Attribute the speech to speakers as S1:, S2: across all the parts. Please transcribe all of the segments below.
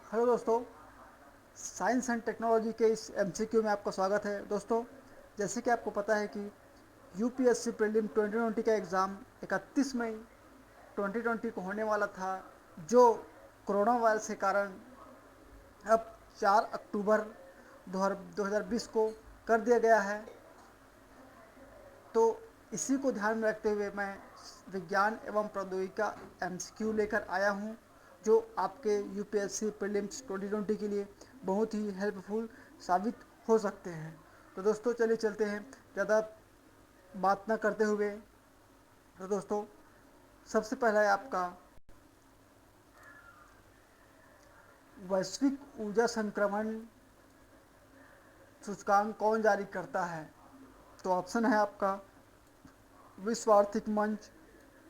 S1: Hello दोस्तों। Science and technology के इस एमसीक्यू में आपका स्वागत है। दोस्तों, जैसे कि आपको पता है कि यूपीएससी प्रीलिम 2020 का एग्ज़ाम 31 मई 2020 को होने वाला था, जो कोरोना वायरस के कारण अब 4 अक्टूबर 2020 को कर दिया गया है। तो इसी को ध्यान में रखते हुए मैं विज्ञान एवं प्रौद्योगिकी का एमसीक्यू लेकर आया हूँ, जो आपके यूपीएससी प्रीलिम्स 2020 के लिए बहुत ही हेल्पफुल साबित हो सकते हैं। तो दोस्तों, चलिए चलते हैं ज़्यादा बात ना करते हुए। तो दोस्तों, सबसे पहला है आपका वैश्विक ऊर्जा संक्रमण सूचकांक कौन जारी करता है। तो ऑप्शन है आपका विश्व आर्थिक मंच,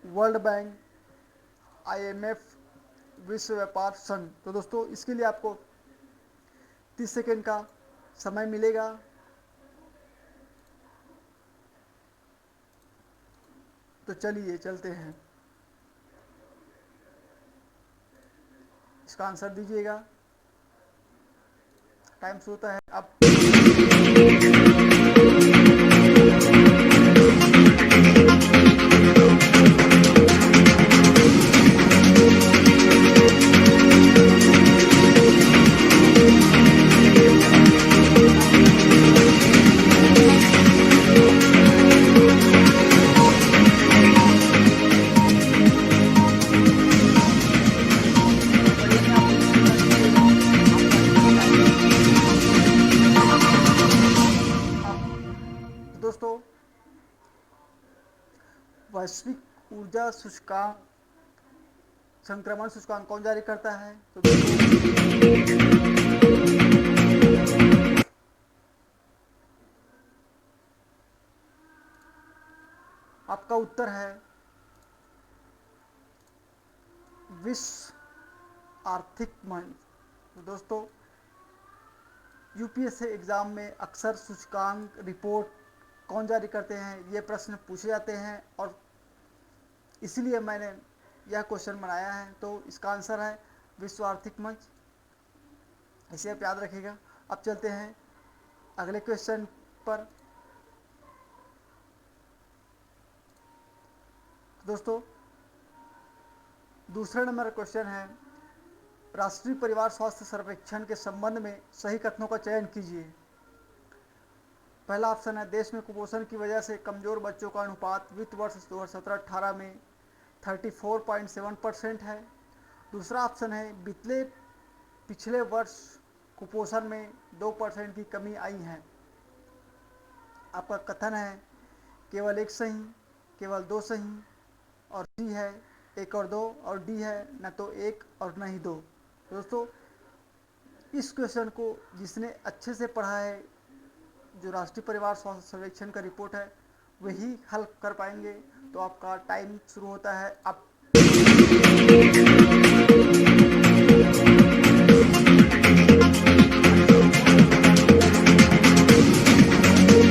S1: वर्ल्ड बैंक, आईएमएफ, विश्व व्यापार संघ। तो दोस्तों, इसके लिए आपको 30 सेकेंड का समय मिलेगा। तो चलिए चलते हैं, इसका आंसर दीजिएगा। टाइम शुरू होता है अब। बड़े में आप टिप्पणी ना कीजिएगा, आपका टाइम आप। तो दोस्तों, वैश्विक ऊर्जा सूचकांक संक्रमण सूचकांक कौन जारी करता है। तो दोस्तों, आपका उत्तर है विश्व आर्थिक मंच। तो दोस्तों, यूपीएससी एग्ज़ाम में अक्सर सूचकांक रिपोर्ट कौन जारी करते हैं, ये प्रश्न पूछे जाते हैं, और इसीलिए मैंने यह क्वेश्चन बनाया है। तो इसका आंसर है विश्व आर्थिक मंच। इसे आप याद रखिएगा। अब चलते हैं अगले क्वेश्चन पर। दोस्तों, दूसरे नंबर क्वेश्चन है, राष्ट्रीय परिवार स्वास्थ्य सर्वेक्षण के संबंध में सही कथनों का चयन कीजिए। पहला ऑप्शन है, देश में कुपोषण की वजह से कमजोर बच्चों का अनुपात वित्त वर्ष 2017-18 में 34.7% है। दूसरा ऑप्शन है, पिछले वर्ष कुपोषण में 2% की कमी आई है। आपका कथन है केवल एक सही, केवल दो सही, और सी है एक और दो, और डी है न तो एक और न ही दो। दोस्तों, इस क्वेश्चन को जिसने अच्छे से पढ़ा है, जो राष्ट्रीय परिवार स्वास्थ्य सर्वेक्षण का रिपोर्ट है, वही हल कर पाएंगे। तो आपका टाइम शुरू होता है अब। बड़े में आप टिप्पणी ना कीजिएगा,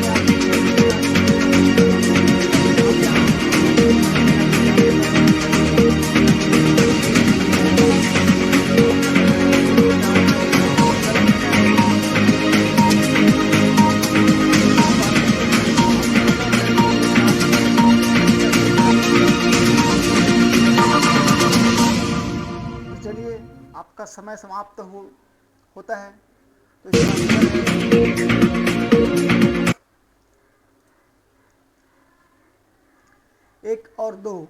S1: आप यहाँ टिप्पणी ना कीजिए, आप यहाँ इसका आंसर गलत है। आपका आपका गलत है, तो इसका आंसर सही कर दीजिएगा। तो चलिए, आपका समय समाप्त होता है। तो इसका आंसर है एक और दो।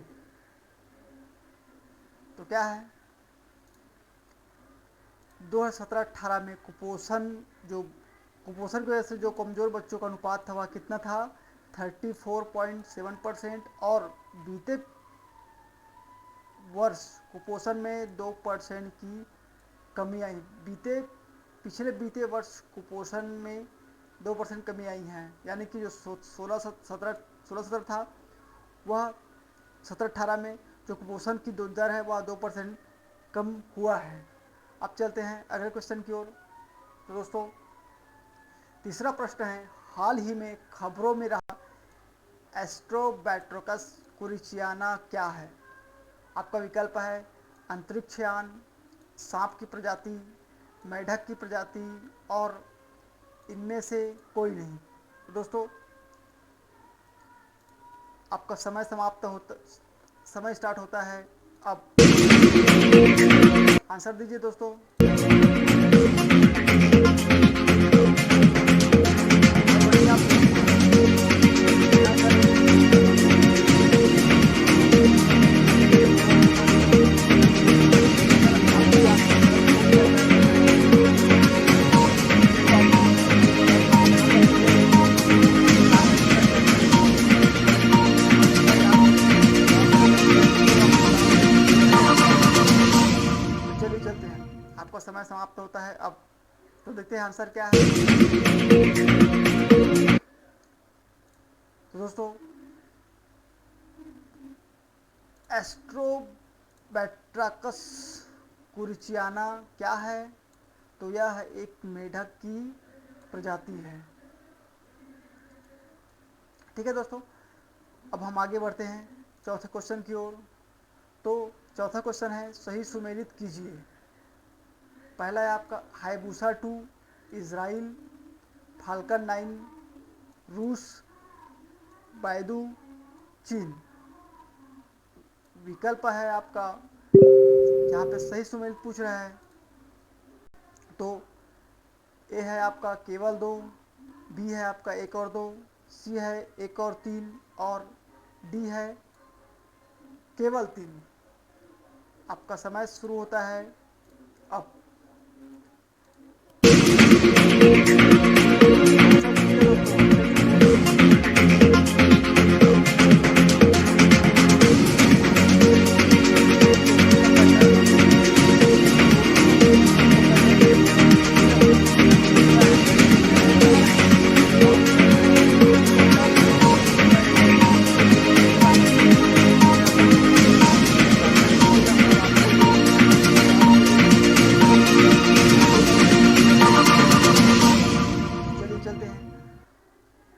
S1: तो क्या है, 2017-18 में कुपोषण की वजह से जो कमज़ोर बच्चों का अनुपात था, वह कितना था, 34.7%। और बीते वर्ष कुपोषण में 2% की कमी आई। बीते वर्ष कुपोषण में 2% कमी आई है, यानी कि जो 16-17 था, वह 17-18 में जो कुपोषण की दर है, वह 2% कम हुआ है। अब चलते हैं अगले क्वेश्चन की ओर। तो दोस्तों, तीसरा प्रश्न है, हाल ही में खबरों में रहा एस्ट्रोबैट्रोकस कुरिचियाना क्या है। आपका विकल्प है अंतरिक्षयान, सांप की प्रजाति, मेढक की प्रजाति और इनमें से कोई नहीं। तो दोस्तों आपका समय स्टार्ट होता है अब। आंसर दीजिए दोस्तों। चलिए चलते हैं, आपका समय समाप्त होता है अब। तो देखते हैं आंसर क्या है। तो दोस्तों एस्ट्रोबैट्राकस कुरिचियाना क्या है? तो यह एक मेढक की प्रजाति है। ठीक है दोस्तों, अब हम आगे बढ़ते हैं चौथे क्वेश्चन की ओर। तो चौथा क्वेश्चन है, सही सुमेलित कीजिए। पहला है आपका हायबूसा 2 इजराइल, फाल्कन 9 रूस, बायदू चीन। विकल्प है आपका जहाँ पे सही सुमेलित पूछ रहा है। तो ए है आपका केवल 2, बी है आपका 1 और 2, सी है 1 और 3 और डी है केवल 3। आपका समय शुरू होता है अब।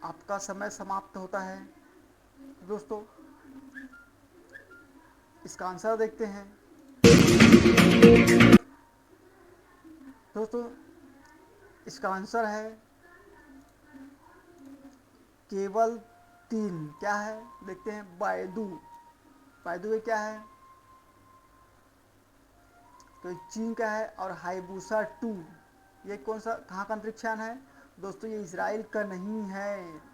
S1: आपका समय समाप्त होता है दोस्तों। इसका आंसर देखते हैं दोस्तों। इसका आंसर है केवल 3। क्या है देखते हैं, बायदू। बायदू ये क्या है? तो चीन का है। और हायबूसा 2 ये कौन सा, कहाँ का अंतरिक्षयान है दोस्तों? ये इजराइल का नहीं है।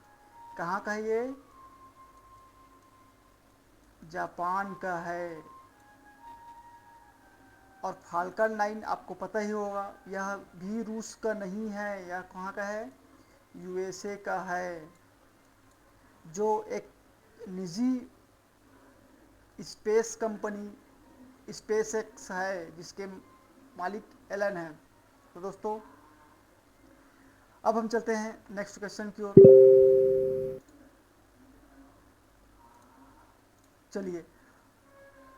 S1: कहाँ का है ये? जापान का है। और फाल्कन 9 आपको पता ही होगा, यह भी रूस का नहीं है। यह कहाँ का है? यूएसए का है, जो एक निजी स्पेस कंपनी स्पेसएक्स है, जिसके मालिक एलन है। तो दोस्तों अब हम चलते हैं नेक्स्ट क्वेश्चन की ओर। चलिए,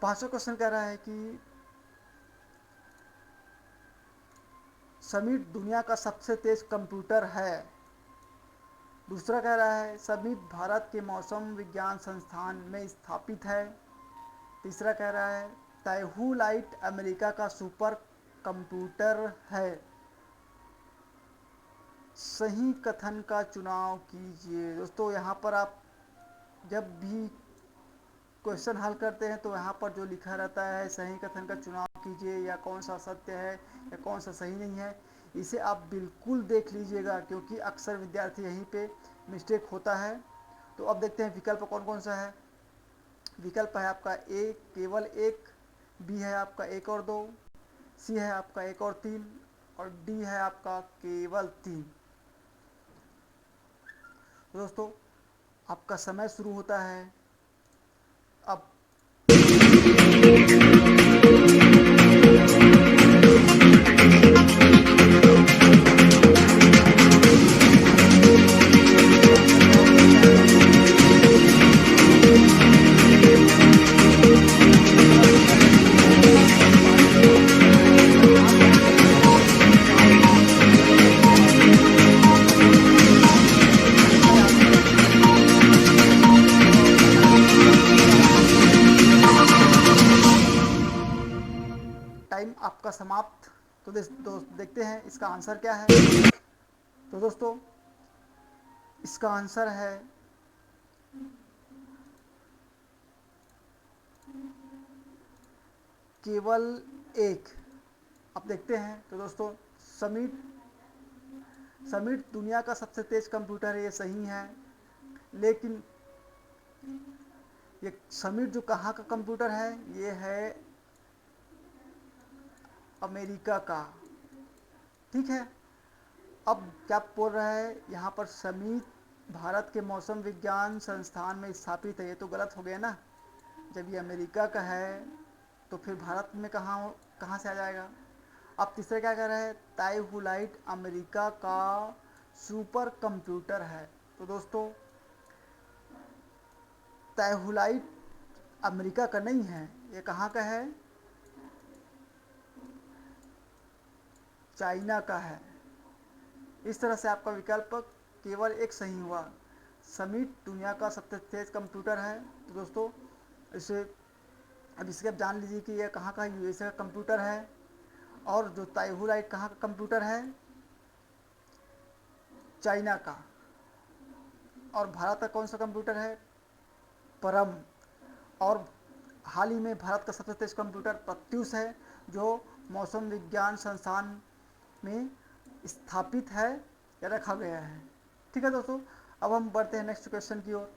S1: पांचवा क्वेश्चन कह रहा है कि समीट दुनिया का सबसे तेज कंप्यूटर है। दूसरा कह रहा है समीट भारत के मौसम विज्ञान संस्थान में स्थापित है। तीसरा कह रहा है ताइहू लाइट अमेरिका का सुपर कंप्यूटर है। सही कथन का चुनाव कीजिए। दोस्तों यहाँ पर आप जब भी क्वेश्चन हल करते हैं तो यहाँ पर जो लिखा रहता है सही कथन का चुनाव कीजिए, या कौन सा सत्य है या कौन सा सही नहीं है, इसे आप बिल्कुल देख लीजिएगा, क्योंकि अक्सर विद्यार्थी यहीं पे मिस्टेक होता है। तो अब देखते हैं विकल्प कौन कौन सा है। विकल्प है आपका ए केवल 1, बी है आपका 1 और 2, सी है आपका 1 और 3 और डी है आपका केवल 3। दोस्तों आपका समय शुरू होता है अब। टाइम आपका समाप्त। तो देखते हैं इसका आंसर क्या है। तो दोस्तों इसका आंसर है केवल एक। अब देखते हैं। तो दोस्तों समीट समीट दुनिया का सबसे तेज कंप्यूटर है, ये सही है। लेकिन ये समीट जो कहाँ का कंप्यूटर है, ये है अमेरिका का। ठीक है। अब क्या बोल रहा है यहाँ पर, समीट भारत के मौसम विज्ञान संस्थान में स्थापित है। ये तो गलत हो गया ना, जब ये अमेरिका का है तो फिर भारत में कहाँ से आ जाएगा। अब तीसरा क्या कह रहा है, ताइहुलाइट अमेरिका का सुपर कंप्यूटर है। तो दोस्तों ताइहुलाइट अमेरिका का नहीं है, ये कहाँ का है, चाइना का है। इस तरह से आपका विकल्प केवल एक सही हुआ। समीट दुनिया का सबसे तेज कंप्यूटर है। तो दोस्तों इसे अब इसके आप जान लीजिए कि यह कहाँ का, यूएसए का कंप्यूटर है। और जो ताइहुलाइट कहाँ का कंप्यूटर है, चाइना का। और भारत का कौन सा कंप्यूटर है, परम। और हाल ही में भारत का सबसे तेज कंप्यूटर प्रत्यूष है, जो मौसम विज्ञान संस्थान में स्थापित है या रखा गया है। ठीक है दोस्तों, अब हम बढ़ते हैं नेक्स्ट क्वेश्चन की ओर।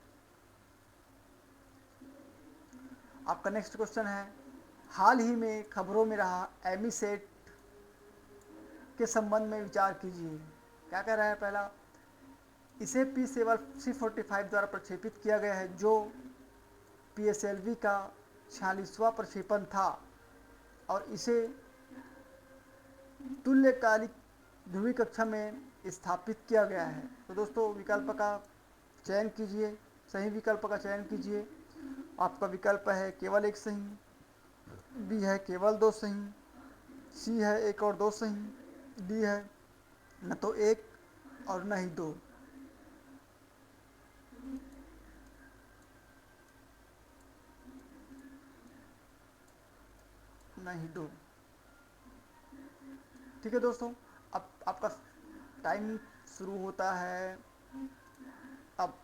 S1: आपका नेक्स्ट क्वेश्चन है, हाल ही में खबरों में रहा एमीसेट के संबंध में विचार कीजिए। क्या कह रहा है, पहला, इसे C45 द्वारा प्रक्षेपित किया गया है, जो PSLV का 46वां प्रक्षेपण था और इसे तुल्यकालिक ध्रुवीय कक्षा में स्थापित किया गया है। तो दोस्तों विकल्प का चयन कीजिए, सही विकल्प का चयन कीजिए। आपका विकल्प है केवल एक सही, बी है केवल दो सही, सी है एक और दो सही, डी है न तो एक और न ही दो। न ही दो। ठीक है दोस्तों, अब आपका टाइम शुरू होता है अब।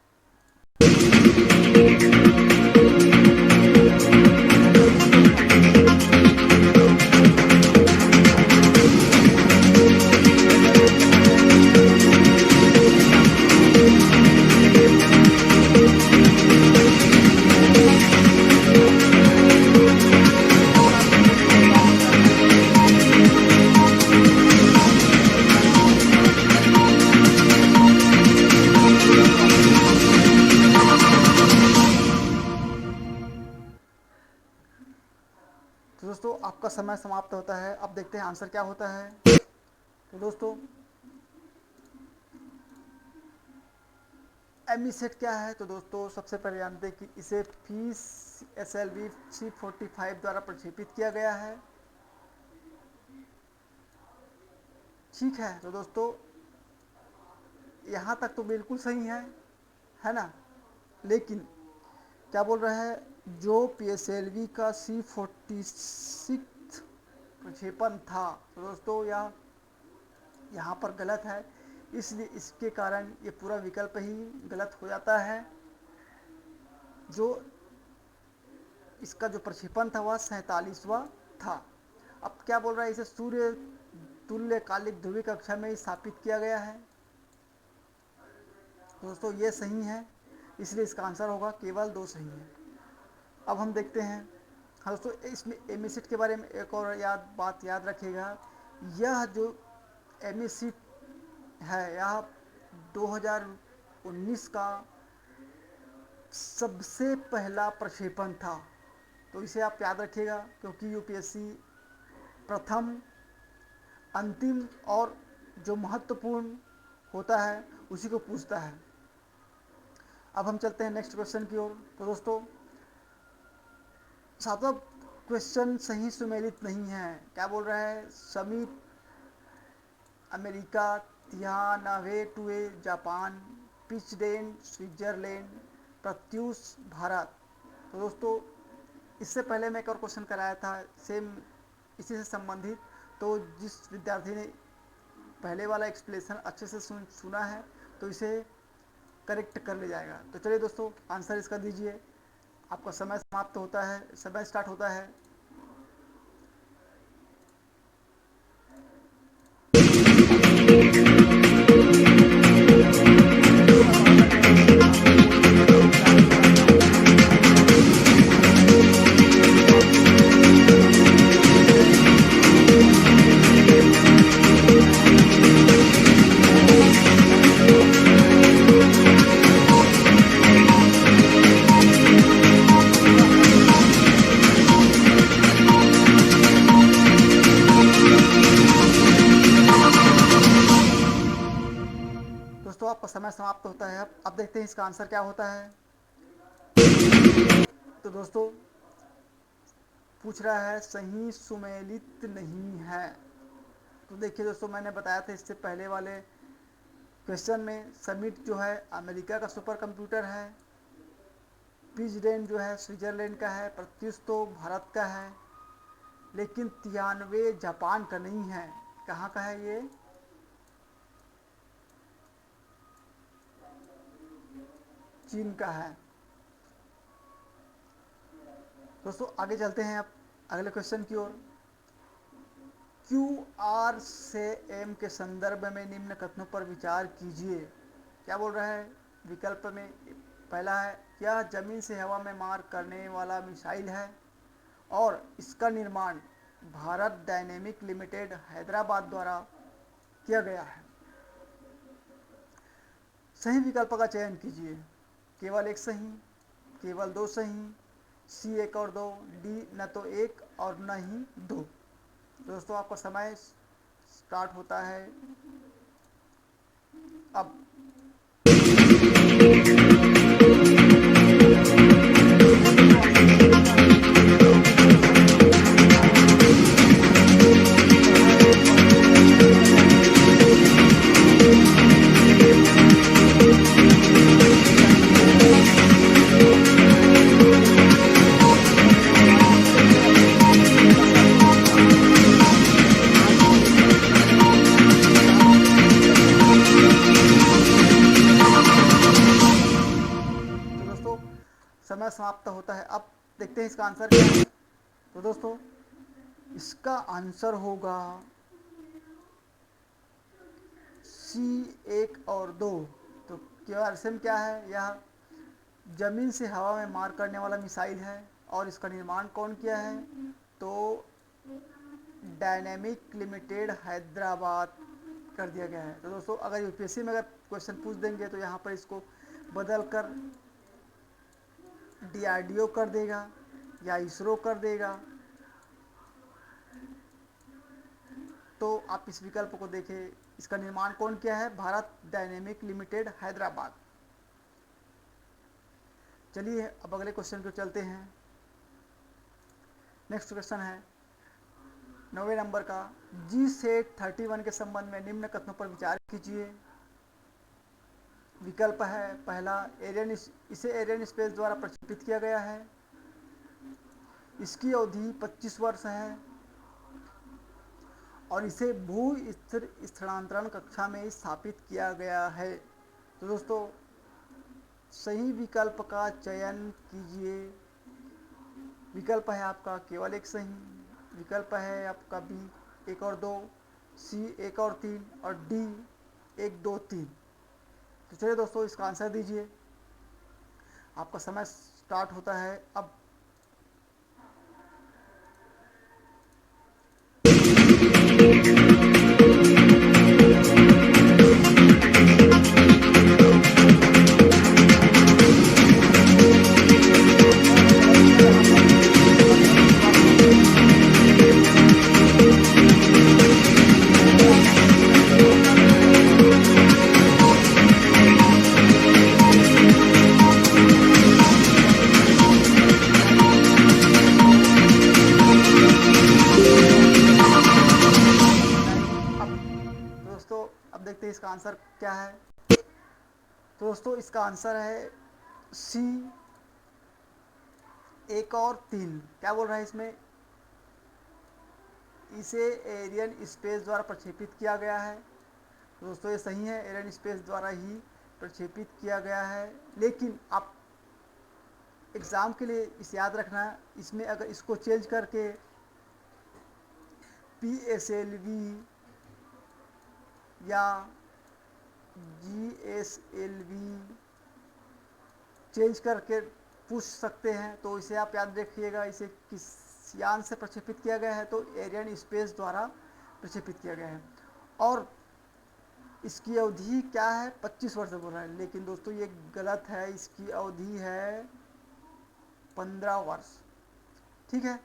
S1: तो दोस्तों आपका समय समाप्त होता है। अब देखते हैं आंसर क्या होता है। तो दोस्तों एमीसेट क्या है, तो दोस्तों सबसे पहले जानते हैं कि इसे PSLV C45 द्वारा प्रक्षेपित किया गया है। ठीक है। तो दोस्तों यहाँ तक तो बिल्कुल सही है ना। लेकिन क्या बोल रहा है, जो PSLV का C46 प्रक्षेपण था, तो दोस्तों यहाँ पर गलत है, इसलिए इसके कारण ये पूरा विकल्प ही गलत हो जाता है। जो इसका जो प्रक्षेपण था वह 47वां था। अब क्या बोल रहा है, इसे सूर्य तुल्यकालिक ध्रुवीय कक्षा में स्थापित किया गया है। दोस्तों ये सही है, इसलिए इसका आंसर होगा केवल दो सही है। अब हम देखते हैं। हाँ दोस्तों, इसमें एमिसिट के बारे में एक और बात याद रखिएगा। यह जो एमिसिट है, यह 2019 का सबसे पहला प्रक्षेपण था। तो इसे आप याद रखिएगा, क्योंकि यूपीएससी प्रथम, अंतिम और जो महत्वपूर्ण होता है उसी को पूछता है। अब हम चलते हैं नेक्स्ट क्वेश्चन की ओर। तो दोस्तों सातवां क्वेश्चन सही सुमेलित नहीं है। क्या बोल रहा है, समीप अमेरिका, तियानावे जापान, पिचडेन स्विट्जरलैंड, प्रत्यूष भारत। तो दोस्तों इससे पहले मैं एक और क्वेश्चन कराया था सेम इसी से संबंधित, तो जिस विद्यार्थी ने पहले वाला एक्सप्लेनेशन अच्छे से सुना है तो इसे करेक्ट कर ले जाएगा। तो चलिए दोस्तों, आंसर इसका दीजिए। आपका समय समाप्त होता है, समय स्टार्ट होता है। दोस्तों आपका समय समाप्त होता है। अब देखते हैं इसका आंसर क्या होता है। तो दोस्तों पूछ रहा है सही सुमेलित नहीं है। तो देखिए दोस्तों, मैंने बताया था इससे पहले वाले क्वेश्चन में, समिट जो है अमेरिका का सुपर कंप्यूटर है, पिजडेन जो है स्विट्जरलैंड का है, प्रत्युष तो भारत का है, लेकिन तियानवे जापान का नहीं है। कहाँ का है ये? चीन का है। दोस्तों आगे चलते हैं अब अगले क्वेश्चन की ओर। क्यू आर से एम के संदर्भ में निम्न कथनों पर विचार कीजिए। क्या बोल रहा है विकल्प में? पहला है, यह जमीन से हवा में मार करने वाला मिसाइल है और इसका निर्माण भारत डायनेमिक लिमिटेड हैदराबाद द्वारा किया गया है। सही विकल्प का चयन कीजिए। केवल एक सही, केवल दो सही, सी एक और दो, डी न तो एक और न ही दो। दोस्तों आपका समय स्टार्ट होता है अब। समय समाप्त होता है। अब देखते हैं इसका आंसर क्या है। तो दोस्तों इसका आंसर होगा सी एक और दो। तो क्वेश्चन क्या है? यह जमीन से हवा में मार करने वाला मिसाइल है और इसका निर्माण कौन किया है? तो डायनेमिक लिमिटेड हैदराबाद कर दिया गया है। तो दोस्तों अगर यूपीएससी में अगर क्वेश्चन पूछ देंगे तो यहाँ पर इसको बदल कर डीआरडीओ कर देगा या इसरो कर देगा। तो आप इस विकल्प को देखें, इसका निर्माण कौन किया है? Bharat dynamic limited Hyderabad. चलिए अब अगले क्वेश्चन को चलते हैं। नेक्स्ट क्वेश्चन है 9वें नंबर का, GSAT-31 के संबंध में निम्न कथनों पर विचार कीजिए। विकल्प है पहला, इसे एरियन स्पेस द्वारा प्रक्षेपित किया गया है, इसकी अवधि 25 वर्ष है और इसे भू स्थिर स्थानांतरण कक्षा में स्थापित किया गया है। तो दोस्तों सही विकल्प का चयन कीजिए। विकल्प है आपका केवल एक सही, विकल्प है आपका बी एक और दो, सी एक और तीन और डी एक दो तीन। तो चलिए दोस्तों इसका आंसर दीजिए। आपका समय स्टार्ट होता है अब। अब देखते हैं इसका आंसर क्या है। तो दोस्तों इसका आंसर है सी एक और तीन। क्या बोल रहा है इसमें? इसे एरियन स्पेस द्वारा प्रक्षेपित किया गया है। तो दोस्तों ये सही है, एरियन स्पेस द्वारा ही प्रक्षेपित किया गया है। लेकिन आप एग्ज़ाम के लिए इसे याद रखना, इसमें अगर इसको चेंज करके PSLV या GSLV चेंज करके पूछ सकते हैं। तो इसे आप याद रखिएगा, इसे किस यान से प्रक्षेपित किया गया है, तो एरियन स्पेस द्वारा प्रक्षेपित किया गया है। और इसकी अवधि क्या है, 25 वर्ष बोल रहा है, लेकिन दोस्तों ये गलत है, इसकी अवधि है 15 वर्ष। ठीक है।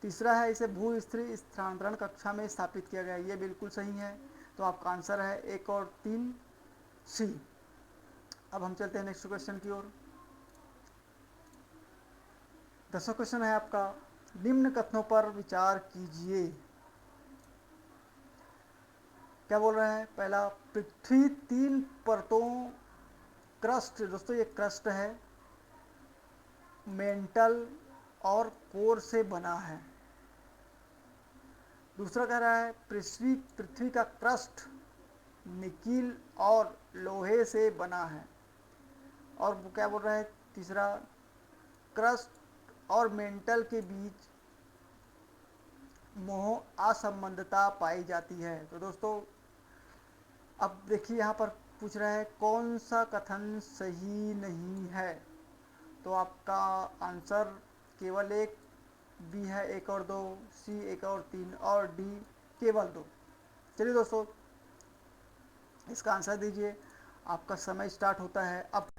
S1: तीसरा है, इसे भू स्थिर स्थानांतरण कक्षा में स्थापित किया गया है, ये बिल्कुल सही है। तो आपका आंसर है 1 और 3 सी। अब हम चलते हैं नेक्स्ट क्वेश्चन की ओर। 10वां क्वेश्चन है आपका, निम्न कथनों पर विचार कीजिए। क्या बोल रहे हैं, पहला, पृथ्वी 3 परतों क्रस्ट, दोस्तों ये क्रस्ट है, मेंटल और कोर से बना है। दूसरा कह रहा है, पृथ्वी का क्रस्ट निकिल और लोहे से बना है। और वो क्या बोल रहा है, तीसरा, क्रस्ट और मेंटल के बीच मोह असंबंधता पाई जाती है। तो दोस्तों अब देखिए यहाँ पर पूछ रहा है कौन सा कथन सही नहीं है। तो आपका आंसर केवल एक, बी है 1 और 2, सी 1 और 3 और डी केवल 2। चलिए दोस्तों इसका आंसर दीजिए, आपका समय स्टार्ट होता है अब।